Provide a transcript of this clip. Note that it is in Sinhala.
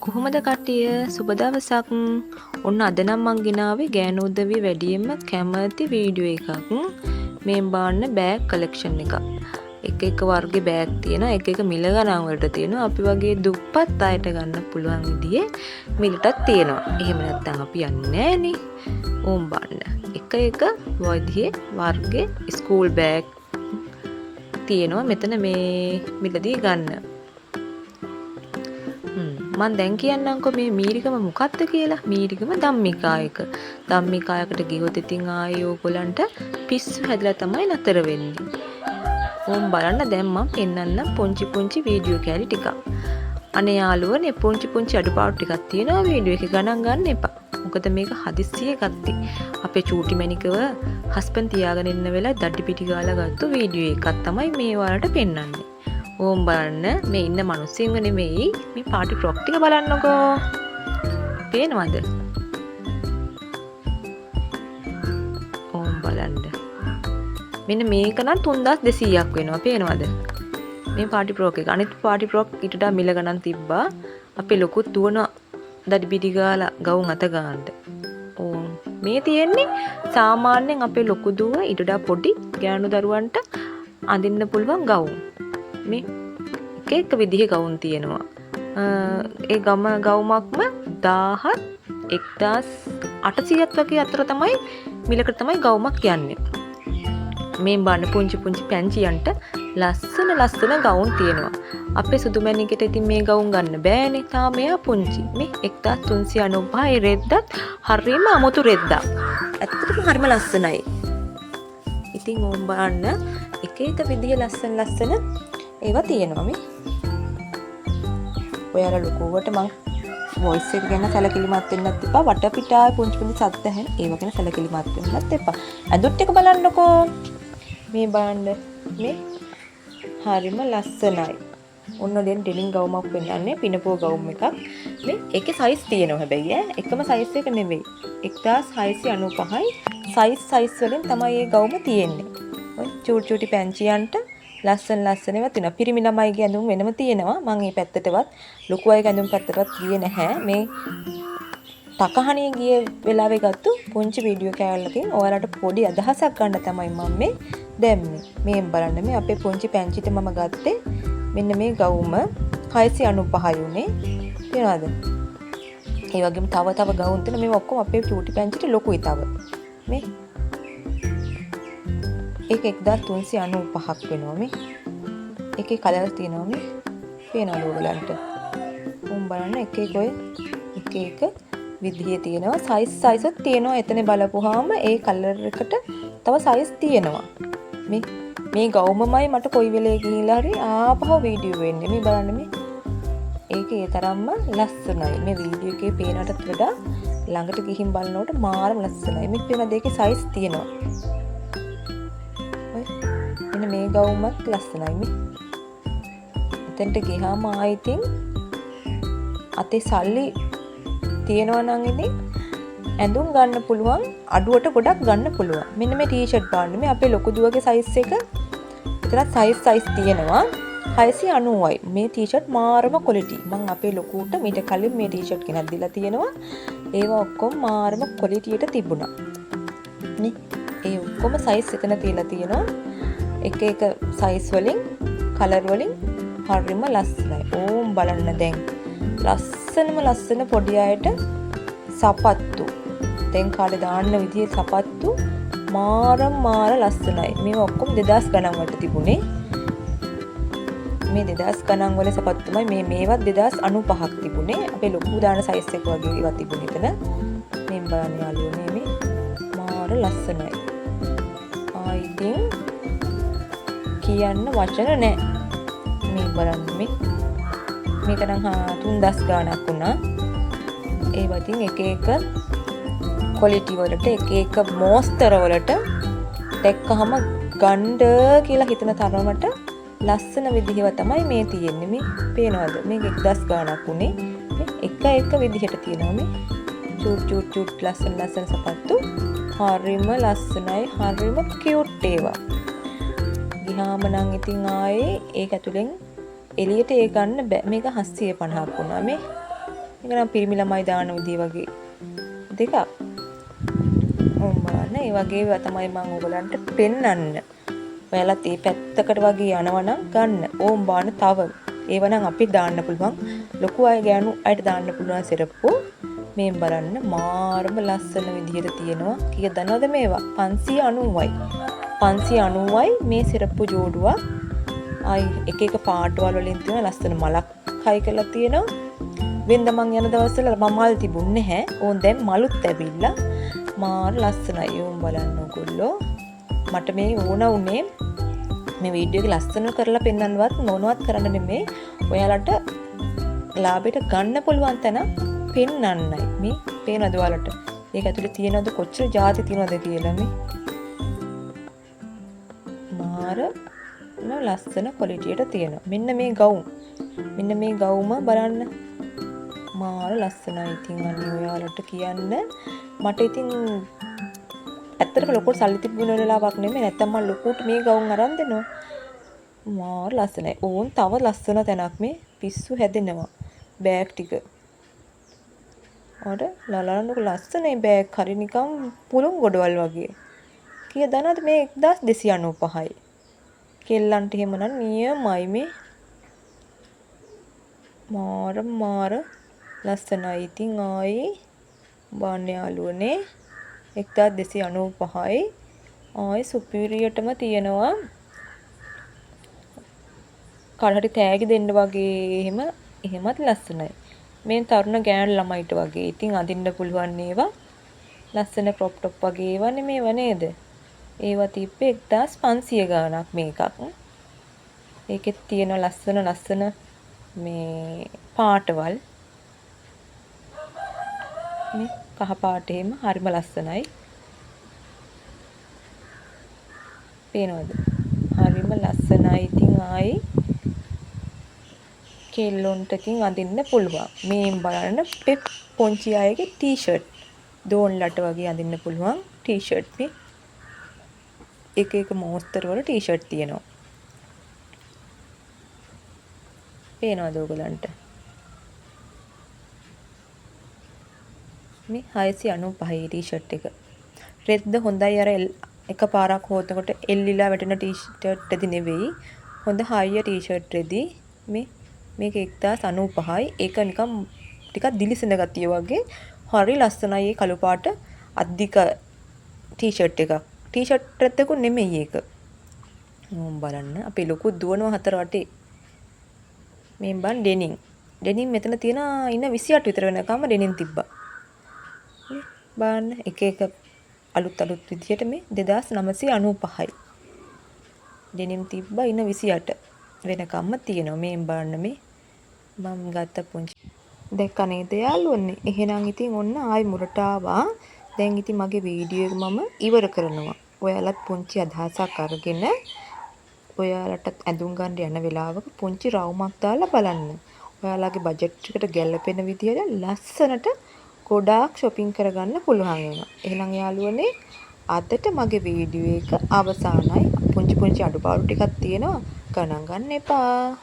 කොහොමද කට්ටිය සුබ දවසක්. ඔන්න අද නම් මං ගෙනාවේ ගෑනු උදවිය වැඩියෙන්ම කැමති වීඩියෝ එකක්. මේ බාන්න බෑග් කලෙක්ෂන් එකක්. එක වර්ගේ බෑග් තියෙනවා, එක මිල ගණන් වලට තියෙනවා. අපි වගේ දුප්පත් අයට ගන්න පුළුවන් විදිහේ මිලටත් තියෙනවා. එහෙම නැත්නම් අපි යන්නේ නෑනේ. ඕම් බාන්න. එක විදිහේ වර්ගේ ස්කූල් බෑග් තියෙනවා මෙතන මේ මිලදී ගන්න. මම දැන් කියන්නම්කො මේ මීරිගම මොකක්ද කියලා. මීරිගම ධම්මිකායක. ධම්මිකායකට ගියොත් ඉතින් ආයේ ඕගොල්ලන්ට පිස්සු හැදලා තමයි නතර වෙන්නේ. ඕම් බලන්න දැන් මම පෙන්නන්නම් පුංචි වීඩියෝ කැලි ටිකක්. අනේ යාළුවනේ පුංචි අඩුපාඩු ටිකක් තියෙනවා වීඩියෝ එකේ ගණන් ගන්න එපා. මොකද මේක හදිස්සියේ ගත්තේ. අපේ චූටි මැනිකව හස්බන්ඩ් තියාගෙන ඉන්න වෙලාවේ දඩි පිටි ගාලා ගත්ත වීඩියෝ එකක් තමයි මේ වලට පෙන්නන්නේ. ඕම් බලන්න මේ ඉන්න මිනිස්සුන්ව නෙමෙයි මේ පාටි ෆ්‍රොක් ටික බලන්නකෝ. පේනවද? ඕම් බලන්න. මෙන්න මේක නම් 3200ක් වෙනවා. පේනවද? මේ පාටි ෆ්‍රොක් එක. අනිත් පාටි ෆ්‍රොක් ඊට වඩා මිල ගණන් තිබ්බා. අපේ ලොකු දුවන දඩි පිටි ගාලා ගවුම් අත ගන්නට. ඕම් මේ තියෙන්නේ සාමාන්‍යයෙන් අපේ ලොකු දුව ඊට වඩා පොඩි ගෑනු දරුවන්ට අඳින්න පුළුවන් ගවුම්. මේ එක විදිහේ ගවුම් තියෙනවා. ඒ ගවුමක්ම 1800ක් වගේ අතර තමයි මිලකට තමයි ගවුමක් යන්නේ. මේ බන්න පුංචි පැංචියන්ට ලස්සන ගවුම් තියෙනවා. අපේ සුදු මැණිකට ඉතින් මේ ගවුම් ගන්න බෑනේ. තාම මෙයා පුංචි. මේ 1395 රෙද්දත් හරිම අමුතු රෙද්දක්. ඇත්තටම හරිම ලස්සනයි. ඉතින් ඕම් බලන්න එක විදිහේ ලස්සන ඒවා තියෙනවා මේ. ඔයාලා ලොකුවට මං වොයිස් එක ගැන සැලකිලිමත් වෙන්නත් එපා. වටපිටාවේ පුංචි සද්ද ඇහෙන ඒවා ගැන සැලකිලිමත් වෙන්නත් එපා. ඇඳුම් ටික බලන්නකෝ. මේ බලන්න මේ හරිම ලස්සනයි. ඔන්න දැන් ඩෙනිම් ගවුමක් පෙන්නන්නේ පිනපෝ ගවුම් එකක්. මේ ඒකේ සයිස් තියෙනවා හැබැයි එකම සයිස් එක නෙවෙයි. 1695යි සයිස් වලින් තමයි මේ ගවුම තියෙන්නේ. ඔය චූටි පැංචියන්ට ලස්සන ඒවා තියෙනවා. පිරිමි ළමයිගේ ඇඳුම් වෙනම තියෙනවා. මම මේ පැත්තටවත් ලොකු අයගේ ඇඳුම් පැත්තටවත් ගියේ නැහැ. මේ තකහණිය ගිය වෙලාවේ ගත්ත පුංචි වීඩියෝ කෑල්ලකින් ඔයාලට පොඩි අදහසක් ගන්න තමයි මම මේ දැම්මේ. මේ බලන්න මේ අපේ පුංචි පැංචිට මම ගත්තේ මෙන්න මේ ගවුම 695 උනේ. තේරෙනවද? ඒ වගේම තව ගවුම් තියෙන මේ ඔක්කොම අපේ චූටි පැංචිට ලොකුයි තව. මේ ඒක 1395ක් වෙනවා මේ. එකේ කලර් තියෙනවා මේ. පේනවද ඔයගලන්ට? උන් බලන්න එක විදිහේ තියෙනවා. සයිස්ත් තියෙනවා. එතන බලපුවාම ඒ කලර් එකට තව සයිස් තියෙනවා. මේ ගවුමමයි මට කොයි වෙලේ ගිහිල්ලා හරි ආපහු වීඩියෝ වෙන්නේ. මේ බලන්න මේ. ඒකේ තරම්ම ලස්සනයි. මේ වීඩියෝ එකේ පේනටත් වඩා ළඟට ගිහින් බලනකොට මාරම ලස්සනයි. මේ පේන දෙකේ සයිස් තියෙනවා. මෙන්න මේ ගවුමත් ලස්සනයි මේ. එතනට ගියාම ආයිතින් අතේ සල්ලි තියෙනවා නම් ඉතින් ඇඳුම් ගන්න පුළුවන්. අඩුවට ගොඩක් ගන්න පුළුවන්. මෙන්න මේ ටී-ෂර්ට් බලන්න. මේ අපේ ලොකු දුවගේ සයිස් එක. එතනත් සයිස් තියෙනවා. 690යි. මේ ටී-ෂර්ට් මාරම ක්වොලිටි. මම අපේ ලොකුට මීට කලින් මේ ටී-ෂර්ට් කෙනක් දීලා තියෙනවා. ඒවා ඔක්කොම මාරම ක්වොලිටියට තිබුණා. නේ ඒ ඔක්කොම සයිස් එතන තියලා තියෙනවා. එක සයිස් වලින් කලර් වලින් හරිම ලස්සනයි. ඕම් බලන්න දැන් ලස්සන පොඩි අයට සපත්තු. දැන් කාලේ දාන්න විදිහේ සපත්තු මාර ලස්සනයි. මේවා ඔක්කොම 2000 ගණන් වලට තිබුණේ. මේ 2000 ගණන් වල සපත්තු තමයි මේවත් 2095ක් තිබුණේ. අපේ ලොකු දාන සයිස් එක වගේ ඒවා තිබුණේ එතන. මේ බලන්න යාළුවනේ මේ මාර ලස්සනයි. ඉතින් කියන්න වචන නැහැ. මේ බලන්න මේක නම් 3000 ගාණක් වුණා. ඒ වටින් එක ක්වොලිටි වලට එක මෝස්තර වලට දැක්කහම ගණ්ඩ කියලා හිතන තරමට ලස්සන විදිහව තමයි මේ තියෙන්නේ. මේ පේනවද? මේක 1000 ගාණක් උනේ. මේ එක විදිහට තියෙනවා මේ චූට් ලස්සන සපත්තු. හරිම ලස්සනයි. හරිම කියුට් ඒවා. ගියාම නම් ඉතින් ආයේ ඒක ඇතුලෙන් එළියට ඒ ගන්න බෑ. මේක 750ක් වුණා මේ. මේක නම් පිරිමි ළමයි දාන විදිය වගේ දෙකක්. ඕම් බලන්න ඒ වගේ ඒවා තමයි මම ඔයගලන්ට පෙන්වන්න. ඔයාලත් මේ පැත්තකට වගේ යනවනම් ගන්න. ඕම් බාන තව. ඒව නම් අපි දාන්න පුළුවන්. ලොකු අය ගෑනු අයට දාන්න පුළුවන් සිරප්පු. මේ බලන්න මාරම ලස්සන විදියට තියෙනවා. කීයද දන්නවද මේවා? 590යි. 590යි මේ සිරප්පු ජෝඩුවක්. ආයි එක එක පාටවල වලින් තියෙන ලස්සන මලක් හයි කරලා තියෙනවා. වෙනද මං යන දවස්වල මම මල් තිබුණේ නැහැ. ඕන් දැන් මලුත් ඇවිල්ලා මාර ලස්සනයි. ඕම් බලන්න ඔයගොල්ලෝ. මට මේ ඕන උනේ මේ වීඩියෝ එක ලස්සන කරලා පෙන්වන්නවත් මොනවත් කරන්න නෙමෙයි. ඔයාලට ලාභයට ගන්න පුළුවන් තැන පෙන්වන්නයි. මේ පේනවද ඔයාලට? ඒක ඇතුලේ තියෙනවද කොච්චර ಜಾති තියෙනවද කියලා මේ. මාර ලස්සන ක්වොලිටියට තියෙනවා. මෙන්න මේ ගවුම්. මෙන්න මේ ගවුම බලන්න. මාර ලස්සනයි. ඉතින් අනේ ඔයාලට කියන්න මට ඉතින් ඇත්තටම ලොකුට සල්ලි තිබුණ වෙලාවක් නෙමෙයි. නැත්තම් මම ලොකුට මේ ගවුම් අරන් දෙනවා. මාර ලස්සනයි. ඕන් තව ලස්සන තැනක් මේ පිස්සු හැදෙනවා. බෑග් ටික. අර ලලනක ලස්සනයි බෑග්. හරි නිකන් පුළුන් ගොඩවල් වගේ. කීය දනවද මේ 1295යි. කෙල්ලන්ට එහෙමනම් නියමයි මේ. මාර ලස්සනයි. ඉතින් ආයේ බාන්න යාළුවනේ 1295යි. ආයේ සුපිරියටම තියෙනවා. කාටහරි තෑගි දෙන්න වගේ එහෙමත් ලස්සනයි. මේ තරුණ ගෑනු ළමයිට වගේ. ඉතින් අඳින්න පුළුවන් ඒවා. ලස්සන ක්‍රොප් টොප් වගේ ඒවා නෙමේව නේද? ඒවා තිබ්බේ 1500 ගාණක් මේකක්. ඒකෙත් තියෙන ලස්සන මේ පාටවල්. මේ කහ පාට එහෙම හරිම ලස්සනයි. පේනවද? හරිම ලස්සනයි. ඉතින් ආයි කෙල්ලොන්ටකින් අඳින්න පුළුවන්. මේන් බලන්න පොන්චි අයගේ ටී-ෂර්ට්. දෝන්ලට වගේ අඳින්න පුළුවන් ටී-ෂර්ට් මේ. එක මෝස්තර වල ටී-ෂර්ට් තියෙනවා. පේනවද ඔයගලන්ට? මේ 695 ටී-ෂර්ට් එක. රෙද්ද හොඳයි අර එකපාරක් හොතකොට එල්ලිලා වැටෙන ටී-ෂර්ට් රෙදි නෙවෙයි. හොඳ හයිය ටී-ෂර්ට් රෙදි. මේක 1095යි. ඒක නිකන් ටිකක් දිලිසෙන ගතිය වගේ. හරි ලස්සනයි ඒ කළු පාට අධික ටී-ෂර්ට් එකක්. ටී-ෂර්ට් රෙද්දකුත් නෙමෙයි ඒක. මම බලන්න අපි ලොකු දුවනවා හතර වටේ. මේ බන් ඩෙනිම්. ඩෙනිම් මෙතන තියෙන ඉන්න 28 විතර වෙනකම් ඩෙනිම් තිබ්බා. බලන්න එක අලුත් විදියට මේ 2995යි. ඩෙනිම් තිබ්බා ඉන්න 28 වෙනකම්ම තියෙනවා. මේ බලන්න මේ මම ගත්ත පුංචි. දැක්ක නේද යාළුවනේ? එහෙනම් ඉතින් ඔන්න ආයි මුරට ආවා. දැන් ඉතින් මගේ වීඩියෝ එක මම ඉවර කරනවා. ඔයාලත් පුංචි අදහසක් අරගෙන ඔයාලට ඇඳුම් ගන්න යන වෙලාවක පුංචි රවුමක් දාලා බලන්න. ඔයාලගේ බජට් එකට ගැලපෙන විදියට ලස්සනට ගොඩාක් shopping කරගන්න පුළුවන් වෙනවා. එහෙනම් යාළුවනේ අදට මගේ වීඩියෝ එක අවසానයි. පුංචි අඩුපාඩු ටිකක් තියෙනවා. ගණන් ගන්න එපා.